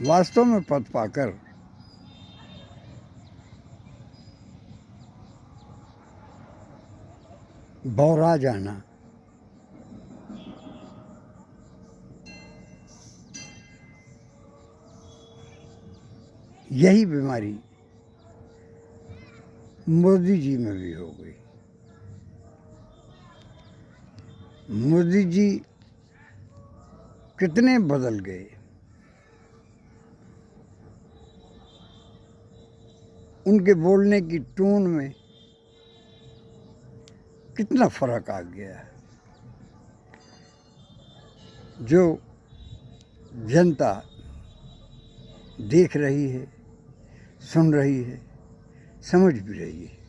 वास्तव में पद पाकर बौरा जाना, यही बीमारी मोदी जी में भी हो गई। मोदी जी कितने बदल गए, उनके बोलने की टोन में कितना फर्क आ गया है। जो जनता देख रही है, सुन रही है, समझ भी रही है।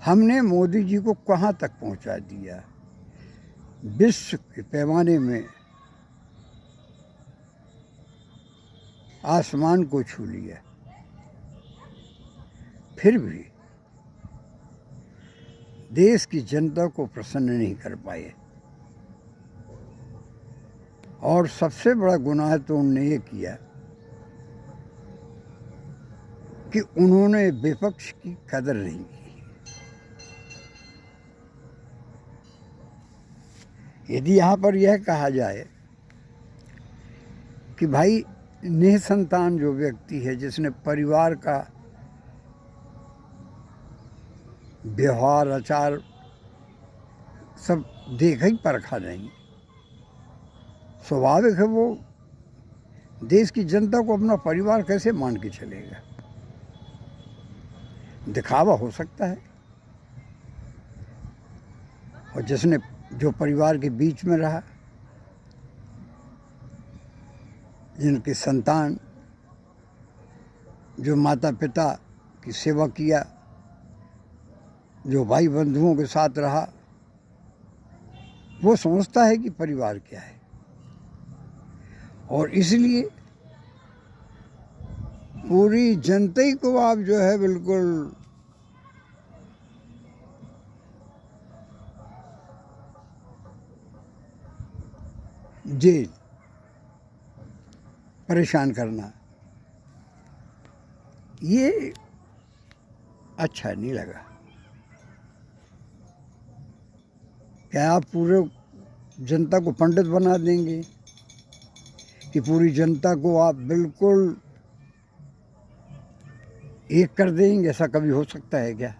हमने मोदी जी को कहाँ तक पहुँचा दिया, विश्व के पैमाने में आसमान को छू लिया, फिर भी देश की जनता को प्रसन्न नहीं कर पाए। और सबसे बड़ा गुनाह तो उन्होंने ये किया कि उन्होंने विपक्ष की कदर नहीं की। यदि यहाँ पर यह कहा जाए कि भाई निसंतान जो व्यक्ति है, जिसने परिवार का व्यवहार आचार सब देखा ही परखा नहीं, स्वाभाविक है वो देश की जनता को अपना परिवार कैसे मान के चलेगा। दिखावा हो सकता है, और जिसने जो परिवार के बीच में रहा, जिनके संतान जो माता पिता की सेवा किया, जो भाई बंधुओं के साथ रहा, वो समझता है कि परिवार क्या है। और इसलिए पूरी जनता ही को आप जो है बिल्कुल जेल परेशान करना, ये अच्छा नहीं लगा। क्या आप पूरे जनता को पंडित बना देंगे कि पूरी जनता को आप बिल्कुल एक कर देंगे? ऐसा कभी हो सकता है क्या?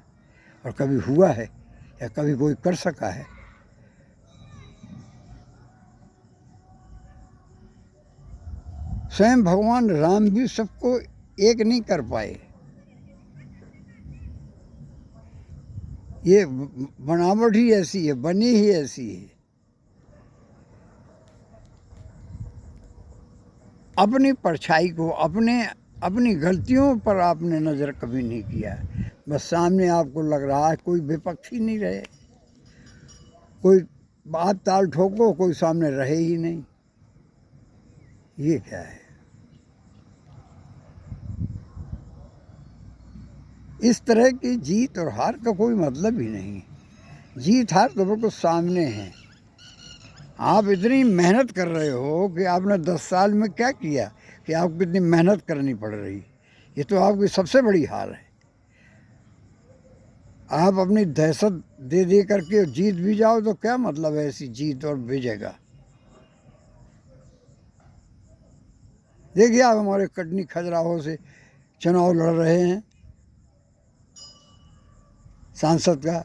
और कभी हुआ है या कभी कोई कर सका है? स्वयं भगवान राम भी सबको एक नहीं कर पाए। ये बनावट ही ऐसी है, बनी ही ऐसी है। अपनी परछाई को, अपनी गलतियों पर आपने नज़र कभी नहीं किया। बस सामने आपको लग रहा है कोई विपक्षी नहीं रहे, कोई बात ताल ठोको, कोई सामने रहे ही नहीं। ये क्या है? इस तरह की जीत और हार का कोई मतलब ही नहीं। जीत हार तो बिल्कुल सामने है। आप इतनी मेहनत कर रहे हो कि आपने 10 साल में क्या किया कि आपको इतनी मेहनत करनी पड़ रही, ये तो आपकी सबसे बड़ी हार है। आप अपनी दहशत दे दे करके जीत भी जाओ तो क्या मतलब है ऐसी जीत और विजय का? देखिए, आप हमारे कटनी खजुराहो से चुनाव लड़ रहे हैं सांसद का,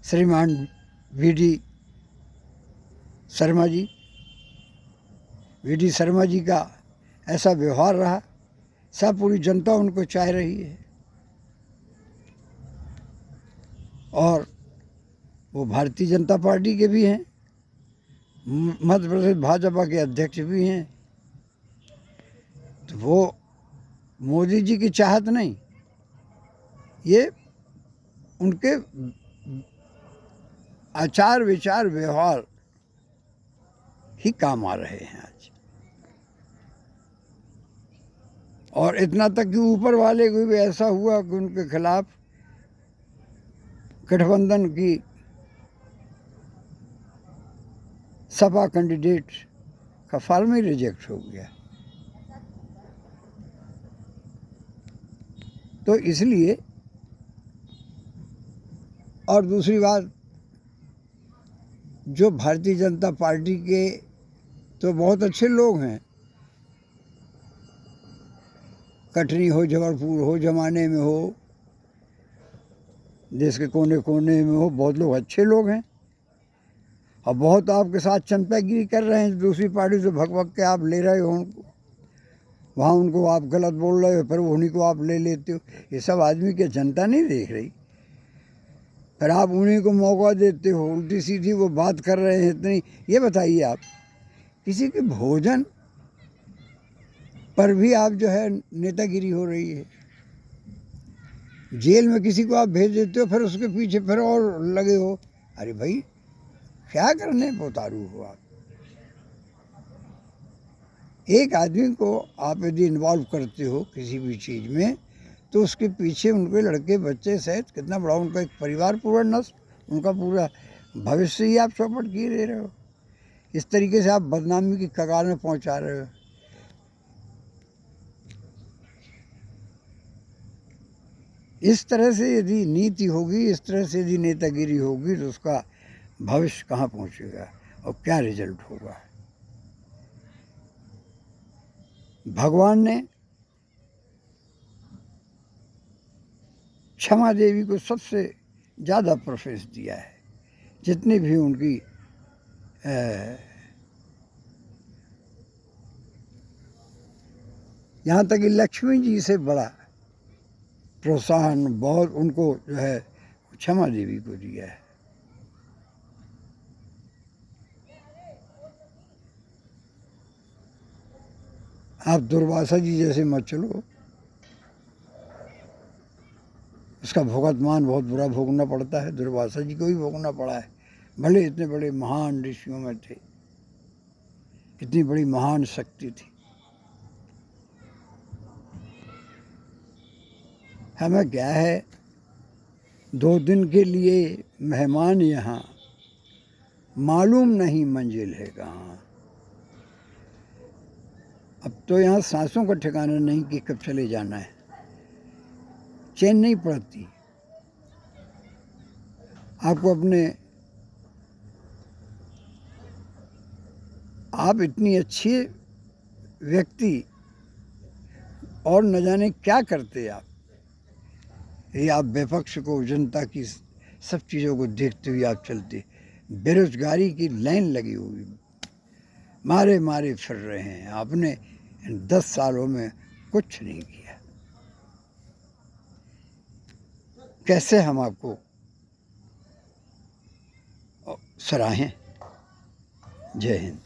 श्रीमान वीडी शर्मा जी। वीडी शर्मा जी का ऐसा व्यवहार रहा, सब पूरी जनता उनको चाह रही है। और वो भारतीय जनता पार्टी के भी हैं, मध्य प्रदेश भाजपा के अध्यक्ष भी हैं। तो वो मोदी जी की चाहत नहीं, ये उनके आचार विचार व्यवहार ही काम आ रहे हैं आज। और इतना तक कि ऊपर वाले को भी ऐसा हुआ कि उनके खिलाफ गठबंधन की सपा कैंडिडेट का फॉर्म ही रिजेक्ट हो गया। तो इसलिए, और दूसरी बात, जो भारतीय जनता पार्टी के तो बहुत अच्छे लोग हैं, कटनी हो, जबलपुर हो, जमाने में हो, देश के कोने कोने में हो, बहुत लोग अच्छे लोग हैं, और बहुत आपके साथ चंपागिरी कर रहे हैं। दूसरी पार्टी से भग भग के आप ले रहे हो उनको, वहाँ उनको आप गलत बोल रहे हो, फिर उन्हीं को आप ले लेते हो। ये सब आदमी की जनता नहीं देख रही, फिर आप उन्हीं को मौका देते हो, उल्टी सीधी वो बात कर रहे हैं इतनी। ये बताइए, आप किसी के भोजन पर भी आप जो है नेतागिरी हो रही है। जेल में किसी को आप भेज देते हो, फिर उसके पीछे फिर और लगे हो। अरे भाई, क्या करने पे उतारू हो आप? एक आदमी को आप यदि इन्वॉल्व करते हो किसी भी चीज़ में, तो उसके पीछे उनके लड़के बच्चे सहित कितना बड़ा उनका एक परिवार, पूरा नस्ल, उनका पूरा भविष्य ही आप चौपट किए दे रहे हो। इस तरीके से आप बदनामी की कगार में पहुंचा रहे हो। इस तरह से यदि नीति होगी, इस तरह से यदि नेतागिरी होगी, तो उसका भविष्य कहाँ पहुंचेगा और क्या रिजल्ट होगा? भगवान ने क्षमा देवी को सबसे ज़्यादा प्रेफरेंस दिया है। जितनी भी उनकी यहाँ तक कि लक्ष्मी जी से बड़ा प्रोत्साहन बहुत उनको जो है क्षमा देवी को दिया है। आप दुर्वासा जी जैसे मत चलो, उसका भुगतमान बहुत बुरा भोगना पड़ता है। दुर्वासा जी को भी भोगना पड़ा है, भले इतने बड़े महान ऋषियों में थे, इतनी बड़ी महान शक्ति थी। हमें क्या है, 2 दिन के लिए मेहमान यहाँ, मालूम नहीं मंजिल है कहाँ। अब तो यहाँ सांसों का ठिकाना नहीं कि कब चले जाना है, चैन नहीं पड़ती। आपको अपने, आप इतनी अच्छी व्यक्ति और न जाने क्या करते आप, ये आप विपक्ष को, जनता की सब चीज़ों को देखते हुए आप चलते। बेरोजगारी की लाइन लगी हुई, मारे मारे फिर रहे हैं। आपने 10 सालों में कुछ नहीं किया। कैसे हम आपको सराहें? जय हिंद।